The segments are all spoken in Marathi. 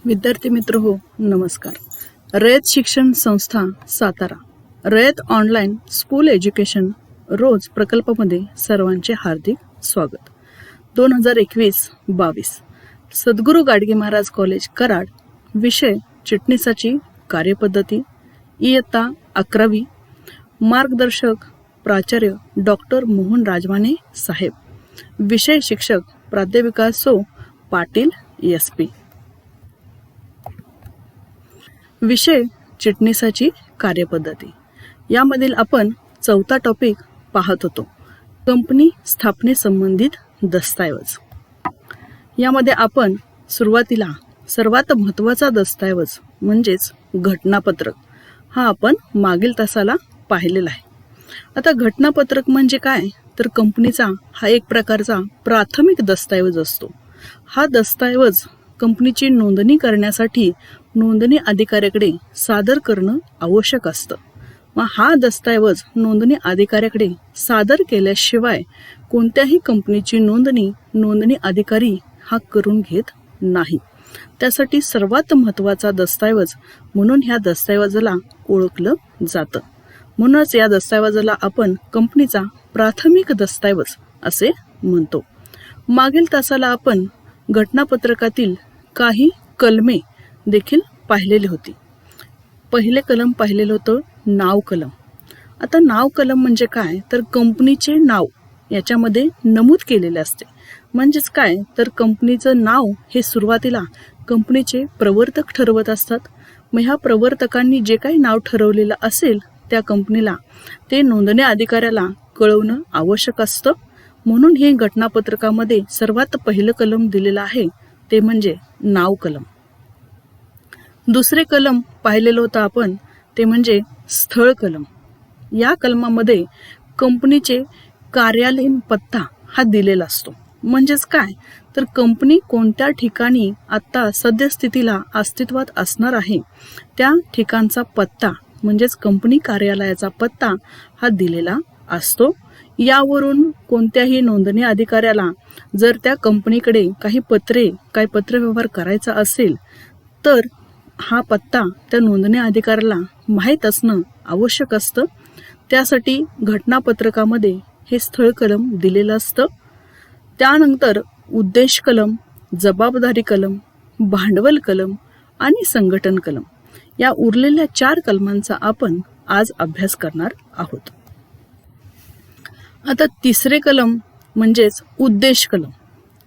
विद्यार्थी मित्र हो, नमस्कार. रयत शिक्षण संस्था सातारा, रयत ऑनलाईन स्कूल एज्युकेशन रोज प्रकल्पामध्ये सर्वांचे हार्दिक स्वागत. 2021-22 सद्गुरू गाडगे महाराज कॉलेज कराड. विषय चिटणीसाची कार्यपद्धती, इयत्ता 11वी. मार्गदर्शक प्राचार्य डॉक्टर मोहन राजवाने साहेब. विषय शिक्षक प्राध्यापिका सो पाटील SP. विषय चिटणीसाची कार्यपद्धती. यामधील आपण 4था टॉपिक पाहत होतो, कंपनी स्थापने संबंधित दस्तऐवज. यामध्ये आपण सुरुवातीला सर्वात महत्त्वाचा दस्तऐवज म्हणजेच घटनापत्रक हा आपण मागील तासाला पाहिलेला आहे. आता घटनापत्रक म्हणजे काय, तर कंपनीचा हा एक प्रकारचा प्राथमिक दस्तऐवज असतो. हा दस्तऐवज कंपनीची नोंदणी करण्यासाठी नोंदणी अधिकाऱ्याकडे सादर करणं आवश्यक असतं. मग हा दस्तऐवज नोंदणी अधिकाऱ्याकडे सादर केल्याशिवाय कोणत्याही कंपनीची नोंदणी अधिकारी हा करून घेत नाही. त्यासाठी सर्वात महत्त्वाचा दस्तऐवज म्हणून ह्या दस्तऐवजाला ओळखलं जातं. म्हणूनच या दस्तऐवजाला आपण कंपनीचा प्राथमिक दस्तऐवज असे म्हणतो. मागील तासाला आपण घटनापत्रकातील काही कलमे देखील पाहिलेली होती. पहिले कलम पाहिलेलं होतं नाव कलम. आता नाव कलम म्हणजे काय, तर कंपनीचे नाव याच्यामध्ये नमूद केलेले असते. म्हणजेच काय, तर कंपनीचं नाव हे सुरुवातीला कंपनीचे प्रवर्तक ठरवत असतात. मग ह्या प्रवर्तकांनी जे काही नाव ठरवलेलं असेल त्या कंपनीला ते नोंदणी अधिकाऱ्याला कळवणं आवश्यक असतं. म्हणून हे घटनापत्रकामध्ये सर्वात पहिलं कलम दिलेलं आहे ते म्हणजे नाव कलम. दुसरे कलम पाहिलेलं होतं आपण ते म्हणजे स्थळ कलम. या कलमामध्ये कंपनीचे कार्यालयीन पत्ता हा दिलेला असतो. म्हणजेच काय, तर कंपनी कोणत्या ठिकाणी आता सद्यस्थितीला अस्तित्वात असणार आहे त्या ठिकाणचा पत्ता म्हणजेच कंपनी कार्यालयाचा पत्ता हा दिलेला असतो. यावरून कोणत्याही नोंदणी अधिकाऱ्याला जर त्या कंपनीकडे काही पत्रव्यवहार करायचा असेल तर हा पत्ता त्या नोंदणी अधिकाऱ्याला माहीत असणं आवश्यक असतं. त्यासाठी घटनापत्रकामध्ये हे स्थळ कलम दिलेलं असतं. त्यानंतर उद्देश कलम, जबाबदारी कलम, भांडवल कलम आणि संघटन कलम या उरलेल्या 4 कलमांचा आपण आज अभ्यास करणार आहोत. आता तिसरे कलम म्हणजेच उद्देश कलम.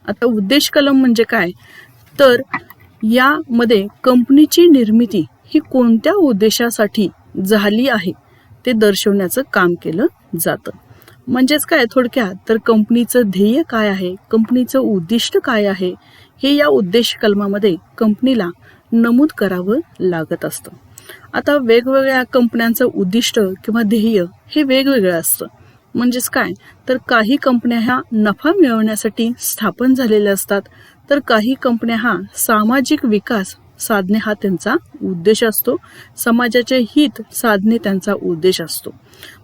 आता उद्देश कलम म्हणजे काय, तर यामध्ये कंपनीची निर्मिती ही कोणत्या उद्देशासाठी झाली आहे ते दर्शवण्याचं काम केलं जातं. म्हणजेच काय, थोडक्यात तर कंपनीचं ध्येय काय आहे, कंपनीचं उद्दिष्ट काय आहे हे या उद्देश कलमामध्ये कंपनीला नमूद करावं लागत असतं. आता वेगवेगळ्या कंपन्यांचं उद्दिष्ट किंवा ध्येय हे वेगवेगळं असतं. म्हणजेच काय, तर काही कंपन्या ह्या नफा मिळवण्यासाठी स्थापन झालेल्या असतात, तर काही कंपन्या हा सामाजिक विकास साधणे हा त्यांचा उद्देश असतो. समाजाचे हित साधणे त्यांचा उद्देश असतो.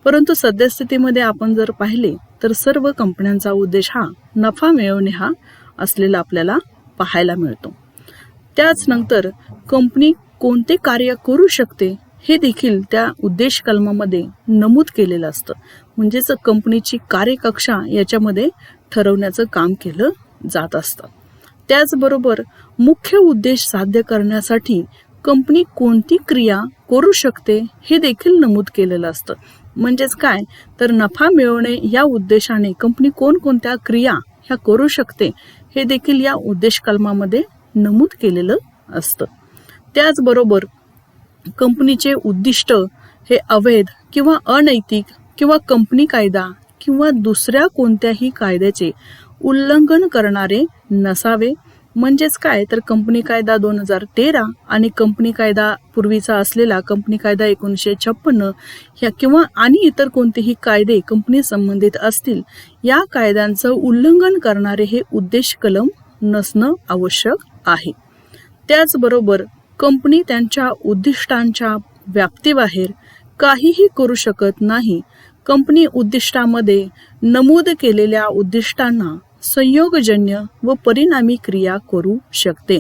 परंतु सद्यस्थितीमध्ये आपण जर पाहिले तर सर्व कंपन्यांचा उद्देश हा नफा मिळवणे हा असलेला आपल्याला पाहायला मिळतो. त्याच नंतर कंपनी कोणते कार्य करू शकते हे देखील त्या उद्देश कलमामध्ये नमूद केलेलं असतं. म्हणजेच कंपनीची कार्यकक्षा याच्यामध्ये ठरवण्याचं काम केलं जात असतं. त्याचबरोबर मुख्य उद्देश साध्य करण्यासाठी कंपनी कोणती क्रिया करू शकते हे देखील नमूद केलेलं असतं. म्हणजेच काय, तर नफा मिळवणे या उद्देशाने कंपनी कोणकोणत्या क्रिया ह्या करू शकते हे देखील या उद्देश कलमामध्ये नमूद केलेलं असतं. त्याचबरोबर कंपनीचे उद्दिष्ट हे अवैध किंवा अनैतिक किंवा कंपनी कायदा किंवा दुसऱ्या कोणत्याही कायद्याचे उल्लंघन करणारे नसावे. म्हणजेच काय, तर कंपनी कायदा 2013 आणि कंपनी कायदा पूर्वीचा असलेला कंपनी कायदा 1956 ह्या किंवा आणि इतर कोणतेही कायदे कंपनी संबंधित असतील या कायद्यांचं उल्लंघन करणारे हे उद्देश कलम नसणं आवश्यक आहे. त्याचबरोबर कंपनी त्यांच्या उद्दिष्टांच्या व्याप्तीबाहेर काहीही करू शकत नाही. कंपनी उद्दिष्टामध्ये नमूद केलेल्या उद्दिष्टांना संयोगजन्य व परिणामी क्रिया करू शकते.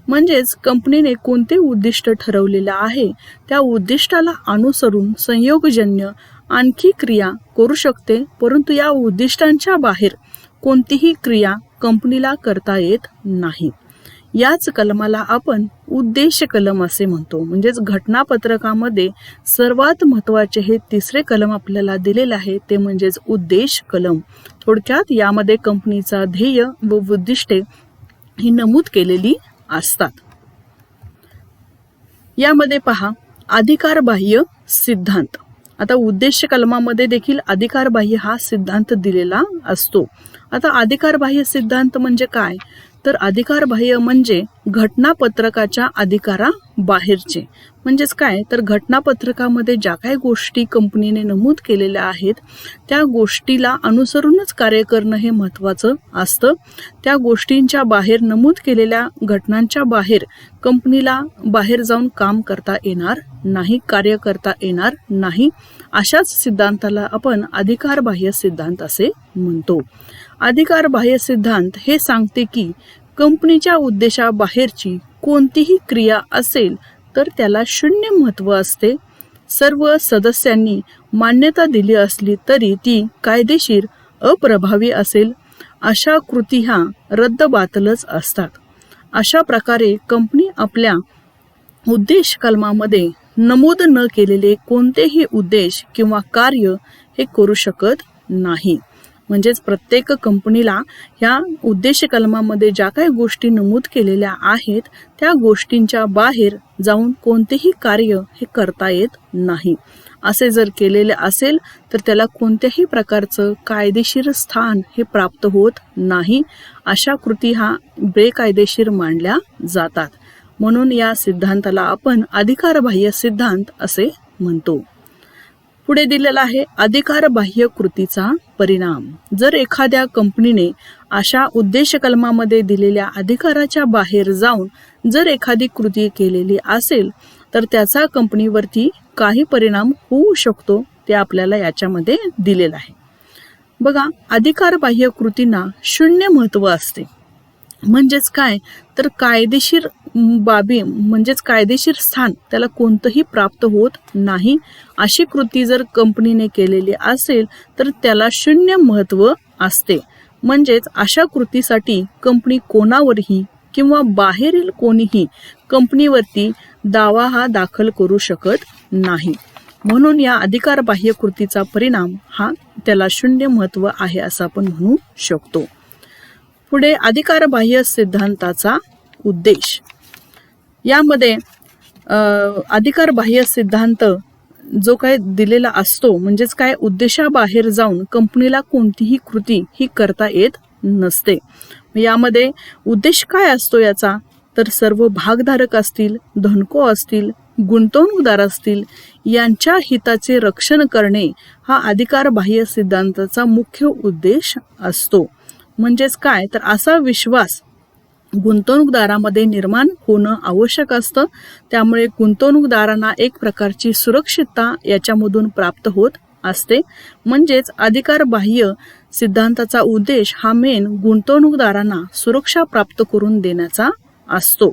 म्हणजेच कंपनीने कोणते उद्दिष्ट ठरवलेले आहे त्या उद्दिष्टाला अनुसरून संयोगजन्य आणखी क्रिया करू शकते, परंतु या उद्दिष्टांच्या बाहेर कोणतीही क्रिया कंपनीला करता येत नाही. याच कलमाला आपण उद्देश कलम असे म्हणतो. म्हणजेच घटनापत्रकामध्ये सर्वात महत्त्वाचे हे तिसरे कलम आपल्याला दिलेले आहे, ते म्हणजेच उद्देश कलम. थोडक्यात यामध्ये कंपनीचा ध्येय व उद्दिष्टे ही नमूद केलेली असतात. यामध्ये पहा अधिकारबाह्य सिद्धांत. आता उद्देश कलमामध्ये देखील अधिकारबाह्य हा सिद्धांत दिलेला असतो. आता अधिकारबाह्य सिद्धांत म्हणजे काय, तर अधिकारबाह्य म्हणजे घटनापत्रकाच्या अधिकाराबाहेरचे. म्हणजेच काय, तर घटनापत्रकामध्ये ज्या काही गोष्टी कंपनीने नमूद केलेल्या आहेत त्या गोष्टीला अनुसरूनच कार्य करणं हे महत्त्वाचं असतं. त्या गोष्टींच्या बाहेर नमूद केलेल्या घटनांच्या बाहेर कंपनीला बाहेर जाऊन काम करता येणार नाही, कार्य करता येणार नाही. अशाच सिद्धांताला आपण अधिकारबाह्य सिद्धांत असे म्हणतो. अधिकारबाह्य सिद्धांत हे सांगते की कंपनीच्या उद्देशाबाहेरची कोणतीही क्रिया असेल तर त्याला शून्य महत्त्व असते. सर्व सदस्यांनी मान्यता दिली असली तरी ती कायदेशीर अप्रभावी असेल. अशा कृती ह्या रद्दबातलच असतात. अशा प्रकारे कंपनी आपल्या उद्देश कलमामध्ये नमूद न केलेले कोणतेही उद्देश किंवा कार्य हे करू शकत नाही. म्हणजेच प्रत्येक कंपनीला ह्या उद्देश कलमामध्ये ज्या काही गोष्टी नमूद केलेल्या आहेत त्या गोष्टींच्या बाहेर जाऊन कोणतेही कार्य हे करता येत नाही. असे जर केलेले असेल तर त्याला कोणत्याही प्रकारचं कायदेशीर स्थान हे प्राप्त होत नाही. अशा कृती हा बेकायदेशीर मानल्या जातात. म्हणून या सिद्धांताला आपण अधिकारबाह्य सिद्धांत असे म्हणतो. पुढे दिलेला आहे अधिकारबाह्य कृतीचा परिणाम. जर एखाद्या कंपनीने अशा उद्देश कलमामध्ये दिलेल्या अधिकाराच्या बाहेर जाऊन जर एखादी कृती केलेली असेल तर त्याचा कंपनीवरती काही परिणाम होऊ शकतो, ते आपल्याला याच्यामध्ये दिलेलं आहे. बघा, अधिकारबाह्य कृतींना शून्य महत्त्व असते. म्हणजेच काय, तर कायदेशीर बाबी म्हणजेच कायदेशीर स्थान त्याला कोणतंही प्राप्त होत नाही. अशी कृती जर कंपनीने केलेली असेल तर त्याला शून्य महत्त्व असते. म्हणजेच अशा कृतीसाठी कंपनी कोणावरही किंवा बाहेरील कोणीही कंपनीवरती दावा हा दाखल करू शकत नाही. म्हणून या अधिकारबाह्य कृतीचा परिणाम हा त्याला शून्य महत्त्व आहे असं आपण म्हणू शकतो. पुढे अधिकारबाह्य सिद्धांताचा उद्देश. यामध्ये अधिकारबाह्य सिद्धांत जो काय दिलेला असतो, म्हणजेच काय, उद्देशाबाहेर जाऊन कंपनीला कोणतीही कृती ही करता येत नसते. यामध्ये उद्देश काय असतो याचा, तर सर्व भागधारक असतील, धनको असतील, गुंतवणूकदार असतील यांच्या हिताचे रक्षण करणे हा अधिकारबाह्य सिद्धांताचा मुख्य उद्देश असतो. म्हणजेच काय, तर असा विश्वास गुंतवणूकदारामध्ये निर्माण होणं आवश्यक असतं. त्यामुळे गुंतवणूकदारांना एक प्रकारची सुरक्षितता याच्यामधून प्राप्त होत असते. म्हणजेच अधिकारबाह्य सिद्धांताचा उद्देश हा मेन गुंतवणूकदारांना सुरक्षा प्राप्त करून देण्याचा असतो.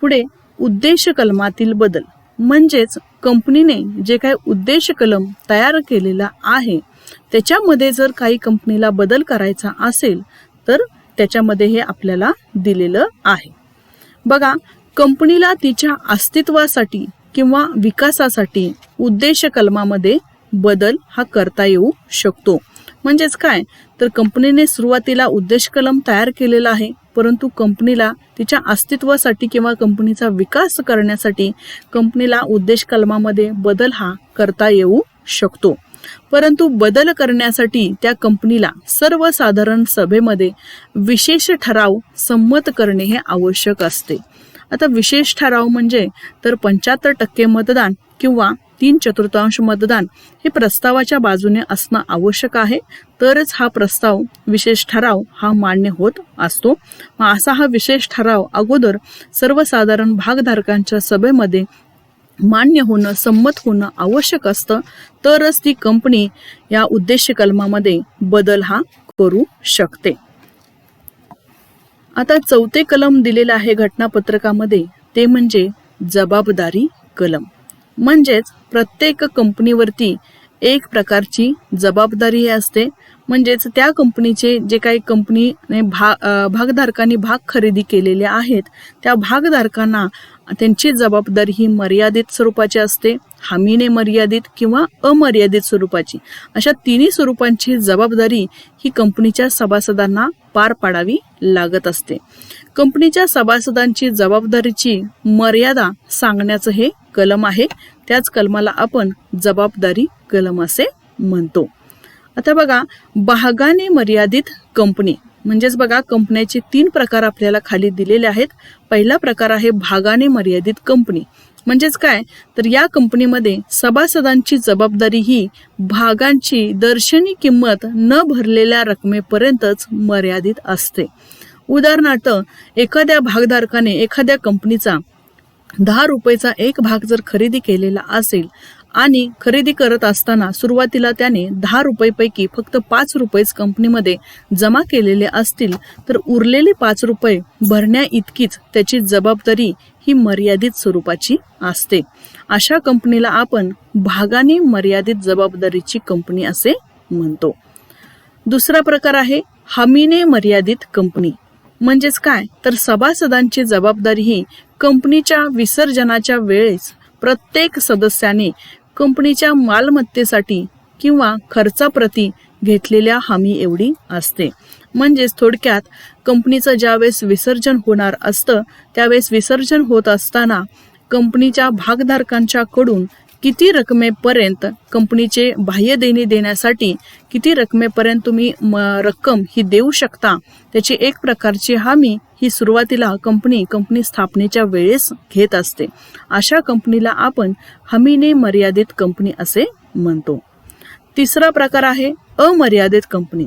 पुढे उद्देश कलमातील बदल. म्हणजेच कंपनीने जे काही उद्देश कलम तयार केलेला आहे त्याच्यामध्ये जर काही कंपनीला बदल करायचा असेल तर त्याच्यामध्ये हे आपल्याला दिलेलं आहे. बघा, कंपनीला तिच्या अस्तित्वासाठी किंवा विकासासाठी उद्देश कलमामध्ये बदल हा करता येऊ शकतो. म्हणजेच काय, तर कंपनीने सुरुवातीला उद्देश कलम तयार केलेला आहे, परंतु कंपनीला तिच्या अस्तित्वासाठी किंवा कंपनीचा विकास करण्यासाठी कंपनीला उद्देश कलमामध्ये बदल हा करता येऊ शकतो. परंतु बदल करण्यासाठी त्या कंपनीला सर्वसाधारण सभेमध्ये विशेष ठराव संमत करणे हे आवश्यक असते. आता विशेष ठराव म्हणजे तर 75% मतदान किंवा 3/4 मतदान हे प्रस्तावाच्या बाजूने असणं आवश्यक आहे, तरच हा प्रस्ताव विशेष ठराव हा मान्य होत असतो. असा हा विशेष ठराव अगोदर सर्वसाधारण भागधारकांच्या सभेमध्ये मान्य होणं, संमत होणं आवश्यक असतं, तरच ती कंपनी या उद्देश कलमामध्ये बदल हा करू शकते. आता चौथे कलम दिलेलं आहे घटनापत्रकामध्ये, ते म्हणजे जबाबदारी कलम. म्हणजेच प्रत्येक कंपनीवरती एक प्रकारची जबाबदारी असते. म्हणजेच त्या कंपनीचे जे काही कंपनीने भागधारकांनी भाग खरेदी केलेले आहेत, त्या भागधारकांना त्यांची जबाबदारी ही मर्यादित स्वरूपाची असते, हमीने मर्यादित किंवा अमर्यादित स्वरूपाची. अशा तिन्ही स्वरूपांची जबाबदारी ही कंपनीच्या सभासदांना पार पाडावी लागत असते. कंपनीच्या सभासदांची जबाबदारीची मर्यादा सांगण्याचं हे कलम आहे. त्याच कलमाला आपण जबाबदारी कलम असे म्हणतो. आता बघा, भागाने मर्यादित कंपनी. म्हणजेच बघा, कंपन्याचे 3 प्रकार आपल्याला खाली दिलेले आहेत. पहिला प्रकार आहे भागाने मर्यादित कंपनी. म्हणजेच काय, तर या कंपनीमध्ये सभासदांची जबाबदारी ही भागांची दर्शनी किंमत न भरलेल्या रकमेपर्यंतच मर्यादित असते. उदाहरणार्थ, एखाद्या भागधारकाने एखाद्या कंपनीचा 10 रुपयाचा एक भाग जर खरेदी केलेला असेल आणि खरेदी करत असताना सुरुवातीला त्याने 10 रुपयेपैकी फक्त 5 रुपयेच कंपनीमध्ये जमा केलेले असतील, तर उरलेले 5 रुपये भरण्या इतकीच त्याची जबाबदारी ही मर्यादित स्वरूपाची असते. अशा कंपनीला आपण भागाने मर्यादित जबाबदारीची कंपनी असे म्हणतो. दुसरा प्रकार आहे हमीने मर्यादित कंपनी. म्हणजेच काय, तर सभासदांची जबाबदारी ही कंपनीच्या विसर्जनाच्या वेळेस प्रत्येक सदस्याने कंपनीच्या मालमत्तेसाठी किंवा खर्चाप्रती घेतलेल्या हमी एवढी असते. म्हणजेच थोडक्यात, कंपनीचं ज्यावेळेस विसर्जन होणार असतं, त्यावेळेस विसर्जन होत असताना कंपनीच्या भागधारकांच्या कडून किती रकमेपर्यंत कंपनीचे बाह्य देणी देण्यासाठी किती रकमेपर्यंत तुम्ही रक्कम ही देऊ शकता, त्याची एक प्रकारची हमी ही सुरुवातीला कंपनी स्थापनेच्या वेळेस घेत असते. अशा कंपनीला आपण हमीने मर्यादित कंपनी असे म्हणतो. तिसरा प्रकार आहे अमर्यादित कंपनी.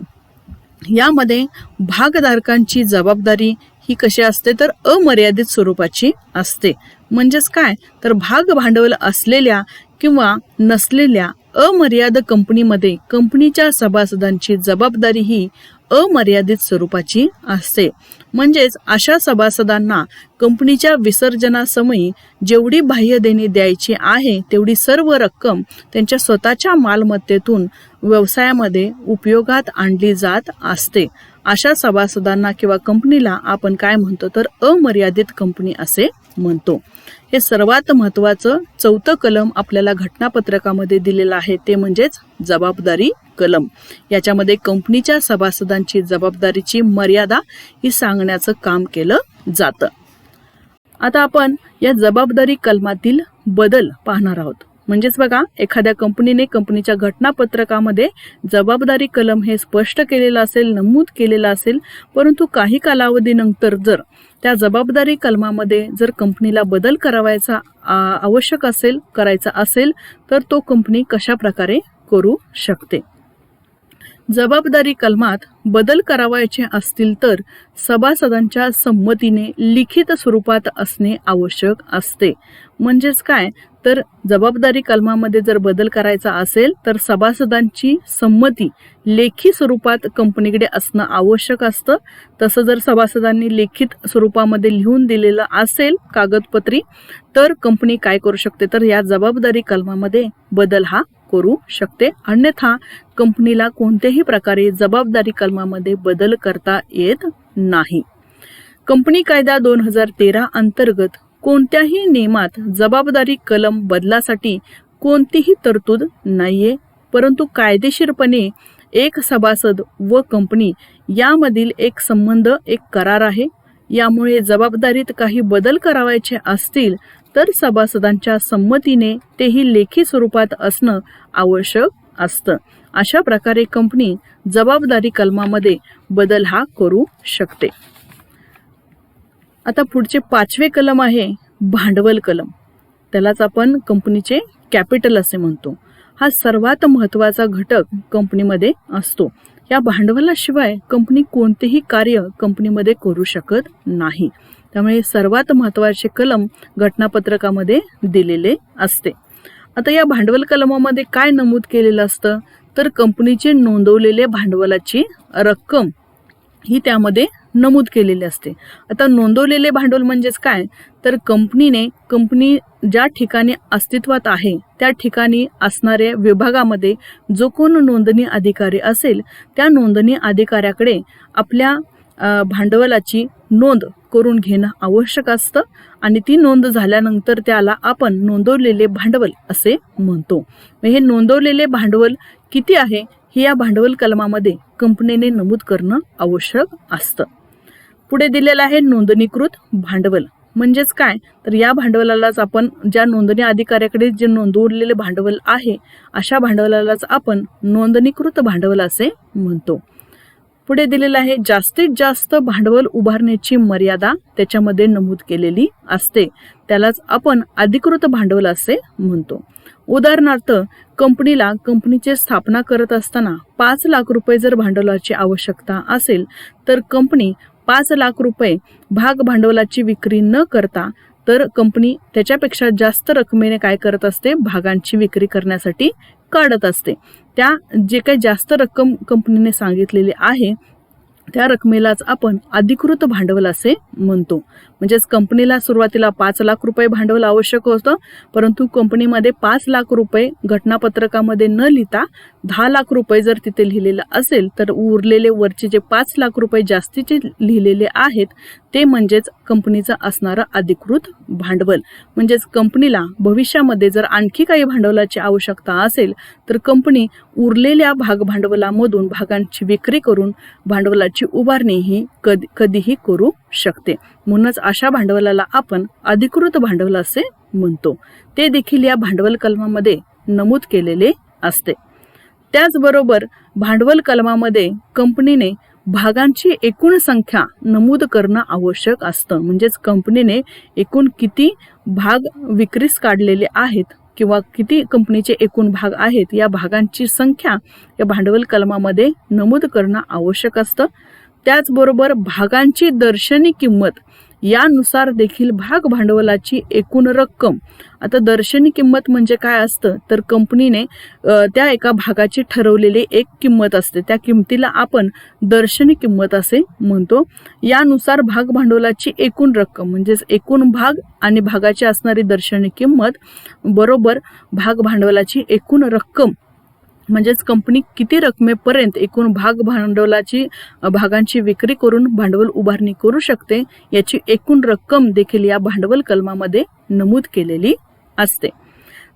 यामध्ये भागधारकांची जबाबदारी ही कशी असते, तर अमर्यादित स्वरूपाची असते. म्हणजेच काय, तर भाग भांडवल असलेल्या किंवा नसलेल्या अमर्याद कंपनीमध्ये कंपनीच्या सभासदांची जबाबदारी ही अमर्यादित स्वरूपाची असते. म्हणजेच अशा सभासदांना कंपनीच्या विसर्जनासमयी जेवढी बाह्य देणी द्यायची आहे तेवढी सर्व रक्कम त्यांच्या स्वतःच्या मालमत्तेतून व्यवसायामध्ये उपयोगात आणली जात असते. अशा सभासदांना किंवा कंपनीला आपण काय म्हणतो, तर अमर्यादित कंपनी असे म्हणतो. हे सर्वात महत्त्वाचं चौथं कलम आपल्याला घटनापत्रकामध्ये दिलेलं आहे, ते म्हणजेच जबाबदारी कलम. याच्यामध्ये कंपनीच्या सभासदांची जबाबदारीची मर्यादा ही सांगण्याचं काम केलं जातं. आता आपण या जबाबदारी कलमातील बदल पाहणार आहोत. म्हणजेच बघा, एखाद्या कंपनीने कंपनीच्या घटनापत्रकामध्ये जबाबदारी कलम हे स्पष्ट केलेलं असेल, नमूद केलेलं असेल, परंतु काही कालावधीनंतर जर त्या जबाबदारी कलमामध्ये जर कंपनीला बदल करायचा आवश्यक असेल, करायचा असेल, तर तो कंपनी कशा प्रकारे करू शकते. जबाबदारी कलमात बदल करावायचे असतील तर सभासदांच्या संमतीने लिखित स्वरूपात असणे आवश्यक असते. म्हणजेच काय, तर जबाबदारी कलमामध्ये जर बदल करायचा असेल तर सभासदांची संमती लेखी स्वरूपात कंपनीकडे असणं आवश्यक असतं. तसं जर सभासदांनी लिखित स्वरूपामध्ये लिहून दिलेलं असेल कागदपत्री, तर कंपनी काय करू शकते, तर या जबाबदारी कलमामध्ये बदल हा करू शकते. अन्यथा कंपनीला कोणत्याही प्रकारे जबाबदारी कलमामध्ये बदल करता येत नाही. कंपनी कायदा 2013 अंतर्गत कोणत्याही नियमात जबाबदारी कलम बदलासाठी कोणतीही तरतूद नाहीये, परंतु कायदेशीरपणे एक सभासद व कंपनी यामधील एक संबंध, एक करार आहे. यामुळे जबाबदारीत काही बदल करावायचे असतील तर सभासदांच्या संमतीने तेही लेखी स्वरूपात असणं आवश्यक असतं. अशा प्रकारे कंपनी जबाबदारी कलमामध्ये बदल हा करू शकते. आता पुढचे 5वे कलम आहे भांडवल कलम. त्यालाच आपण कंपनीचे कॅपिटल असे म्हणतो. हा सर्वात महत्त्वाचा घटक कंपनीमध्ये असतो. या भांडवलाशिवाय कंपनी कोणतेही कार्य कंपनीमध्ये करू शकत नाही. त्यामुळे सर्वात महत्त्वाचे कलम घटनापत्रकामध्ये दिलेले असते. आता या भांडवल कलमामध्ये काय नमूद केलेलं असतं, तर कंपनीचे नोंदवलेले भांडवलाची रक्कम ही त्यामध्ये नमूद केलेली असते. आता नोंदवलेले भांडवल म्हणजेच काय, तर कंपनी ज्या ठिकाणी अस्तित्वात आहे त्या ठिकाणी असणाऱ्या विभागामध्ये जो कोण नोंदणी अधिकारी असेल त्या नोंदणी अधिकाऱ्याकडे आपल्या भांडवलाची नोंद करून घेणं आवश्यक असतं आणि ती नोंद झाल्यानंतर त्याला आपण नोंदवलेले भांडवल असे म्हणतो. हे नोंदवलेले भांडवल किती आहे हे या भांडवल कलमामध्ये कंपनीने नमूद करणं आवश्यक असतं. पुढे दिलेलं आहे नोंदणीकृत भांडवल म्हणजेच काय, तर या भांडवलालाच आपण ज्या नोंदणी अधिकाऱ्याकडे जे नोंदवलेले भांडवल आहे अशा भांडवलालाच आपण नोंदणीकृत भांडवल असे म्हणतो. पुढे दिलेलं आहे जास्तीत जास्त भांडवल उभारण्याची मर्यादा त्याच्यामध्ये नमूद केलेली असते, त्यालाच आपण अधिकृत भांडवल असे म्हणतो. उदाहरणार्थ कंपनीची स्थापना करत असताना 5 लाख रुपये जर भांडवलाची आवश्यकता असेल तर कंपनी 5 लाख रुपये भाग भांडवलाची विक्री न करता तर कंपनी त्याच्यापेक्षा जास्त रकमेने काय करत असते, भागांची विक्री करण्यासाठी काढत असते. त्या जे काही जास्त रक्कम कंपनीने सांगितलेली आहे त्या रकमेलाच आपण अधिकृत भांडवल असे म्हणतो. म्हणजेच कंपनीला सुरुवातीला 5 लाख रुपये भांडवल आवश्यक होतं, परंतु कंपनीमध्ये 5 लाख रुपये घटनापत्रकामध्ये न लिहिता 10 लाख रुपये जर तिथे लिहिलेलं असेल तर उरलेले वरचे जे 5 लाख रुपये जास्तीचे लिहिलेले आहेत ते म्हणजेच कंपनीचं असणारं अधिकृत भांडवल. म्हणजेच कंपनीला भविष्यामध्ये जर आणखी काही भांडवलाची आवश्यकता असेल तर कंपनी उरलेल्या भाग भांडवलामधून भागांची विक्री करून भांडवलाची उभारणी ही कधीही करू शकते. म्हणूनच अशा भांडवलाला आपण अधिकृत भांडवल असे म्हणतो. ते देखील या भांडवल कलमामध्ये नमूद केलेले असते. त्याचबरोबर भांडवल कलमामध्ये कंपनीने भागांची एकूण संख्या नमूद करणं आवश्यक असतं. म्हणजेच कंपनीने एकूण किती भाग विक्रीस काढलेले आहेत किंवा किती कंपनीचे एकूण भाग आहेत या भागांची संख्या या भांडवल कलमामध्ये नमूद करणं आवश्यक असतं. त्याचबरोबर भागांची दर्शनी किंमत यानुसार देखील भाग भांडवलाची एकूण रक्कम. आता दर्शनी किंमत म्हणजे काय असतं, तर कंपनीने त्या एका भागाची ठरवलेली एक किंमत असते, त्या किमतीला आपण दर्शनी किंमत असे म्हणतो. यानुसार भाग भांडवलाची एकूण रक्कम म्हणजेच एकूण भाग आणि भागाची असणारी दर्शनी किंमत बरोबर भाग भांडवलाची एकूण रक्कम म्हणजेच कंपनी किती रकमेपर्यंत एकूण भाग भांडवलाची भागांची विक्री करून भांडवल उभारणी करू शकते याची एकूण रक्कम देखील या भांडवल कलमामध्ये नमूद केलेली असते.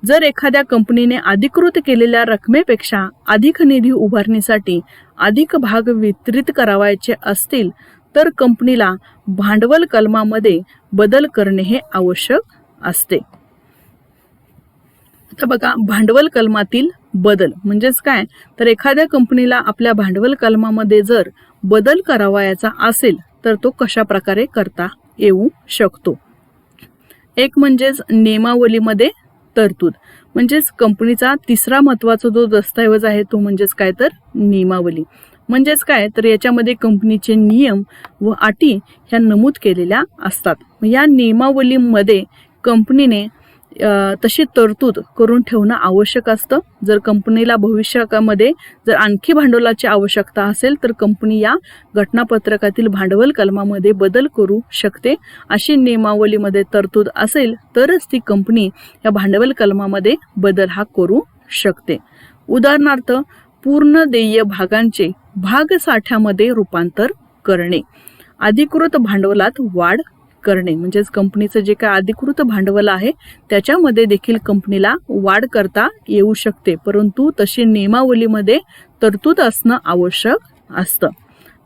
जर एखाद्या कंपनीने अधिकृत केलेल्या रकमेपेक्षा अधिक निधी उभारणीसाठी अधिक भाग वितरित करावायचे असतील तर कंपनीला भांडवल कलमामध्ये बदल करणे हे आवश्यक असते. आता बघा भांडवल कलमातील बदल म्हणजेच काय, तर एखाद्या कंपनीला आपल्या भांडवल कलमामध्ये जर बदल करावायचा असेल तर तो कशा प्रकारे करता येऊ शकतो. एक म्हणजेच नियमावलीमध्ये तरतूद. म्हणजेच कंपनीचा तिसरा महत्त्वाचा जो दस्तऐवज आहे तो म्हणजेच काय, तर नियमावली. म्हणजेच काय, तर याच्यामध्ये कंपनीचे नियम व अटी ह्या नमूद केलेल्या असतात. या नियमावलीमध्ये कंपनीने तशी तरतूद करून ठेवणं आवश्यक असतं. जर कंपनीला भविष्यामध्ये जर आणखी भांडवलाची आवश्यकता असेल तर कंपनी या घटनापत्रकातील भांडवल कलमामध्ये बदल करू शकते. अशी नियमावलीमध्ये तरतूद असेल तरच ती कंपनी या भांडवल कलमामध्ये बदल हा करू शकते. उदाहरणार्थ पूर्ण देय भागांचे भाग साठ्यामध्ये रूपांतर करणे, अधिकृत भांडवलात वाढ करणे. म्हणजेच कंपनीचं जे काय अधिकृत भांडवल आहे त्याच्यामध्ये देखील कंपनीला वाढ करता येऊ शकते, परंतु तशी नियमावलीमध्ये तरतूद असणं आवश्यक असतं.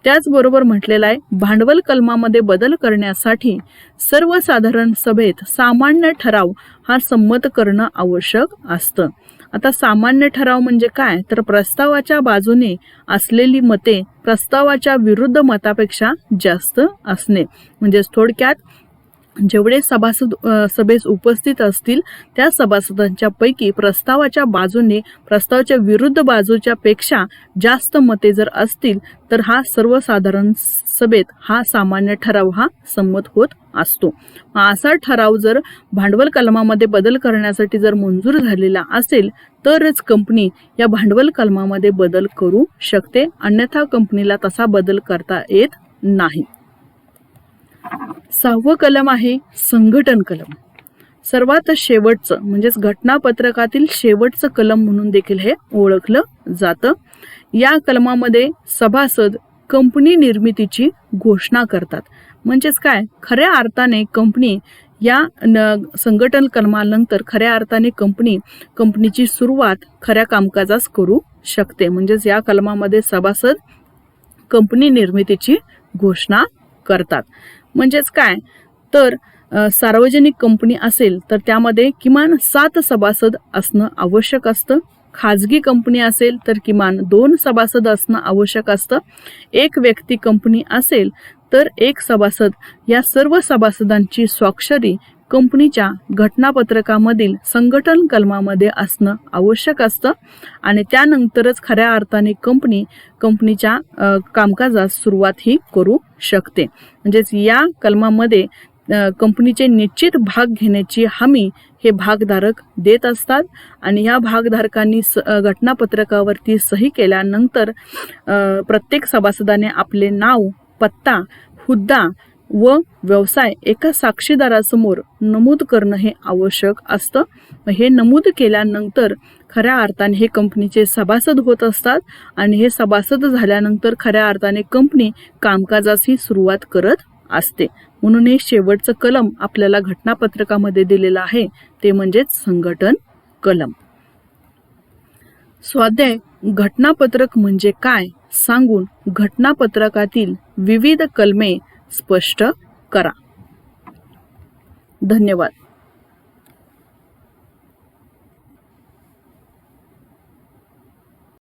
त्याचबरोबर म्हटलेलं आहे भांडवल कलमामध्ये बदल करण्यासाठी सर्वसाधारण सभेत सामान्य ठराव हा संमत करणं आवश्यक असतं. आता सामान्य ठराव म्हणजे काय, तर प्रस्तावाच्या बाजूने असलेली मते प्रस्तावाच्या विरुद्ध मतापेक्षा जास्त असणे. म्हणजेच थोडक्यात जेवढे सभासद सभेस उपस्थित असतील त्या सभासदांच्या पैकी प्रस्तावाच्या विरुद्ध बाजूच्या पेक्षा जास्त मते जर असतील तर हा सर्वसाधारण सभेत हा सामान्य ठराव हा संमत होत असतो. असा ठराव जर भांडवल कलमामध्ये बदल करण्यासाठी जर मंजूर झालेला असेल तरच कंपनी या भांडवल कलमामध्ये बदल करू शकते, अन्यथा कंपनीला तसा बदल करता येत नाही. 6वं कलम आहे संघटन कलम. सर्वात शेवटचं म्हणजेच घटनापत्रकातील शेवटचं कलम म्हणून देखील हे ओळखलं जातं. या कलमामध्ये सभासद कंपनी निर्मितीची घोषणा करतात. म्हणजेच काय, खऱ्या अर्थाने कंपनी या संघटन कलमानंतर खऱ्या अर्थाने कंपनीची सुरुवात खऱ्या कामकाजास करू शकते. म्हणजेच या कलमामध्ये सभासद कंपनी निर्मितीची घोषणा करतात. म्हणजेच काय, तर सार्वजनिक कंपनी असेल तर त्यामध्ये किमान 7 सभासद असणं आवश्यक असतं. खाजगी कंपनी असेल तर किमान 2 सभासद असणं आवश्यक असतं. एक व्यक्ती कंपनी असेल तर 1 सभासद. या सर्व सभासदांची स्वाक्षरी कंपनीच्या घटनापत्रकामधील संघटन कलमामध्ये असणं आवश्यक असतं आणि त्यानंतरच खऱ्या अर्थाने कंपनीच्या कामकाजास सुरुवात ही करू शकते. म्हणजेच या कलमामध्ये कंपनीचे निश्चित भाग घेण्याची हमी हे भागधारक देत असतात आणि या भागधारकांनी घटनापत्रकावरती सही केल्यानंतर प्रत्येक सभासदाने आपले नाव, पत्ता, हुद्दा व व्यवसाय एका साक्षीदारासमोर नमूद करणं हे आवश्यक असतं. हे नमूद केल्यानंतर खऱ्या अर्थाने हे कंपनीचे सभासद होत असतात आणि हे सभासद झाल्यानंतर खऱ्या अर्थाने कंपनी कामकाजाची सुरुवात करत असते. म्हणून हे शेवटचं कलम आपल्याला घटनापत्रकामध्ये दिलेलं आहे ते म्हणजेच संघटन कलम. स्वाध्याय घटनापत्रक म्हणजे काय सांगून घटनापत्रकातील विविध कलमे स्पष्ट करा. धन्यवाद.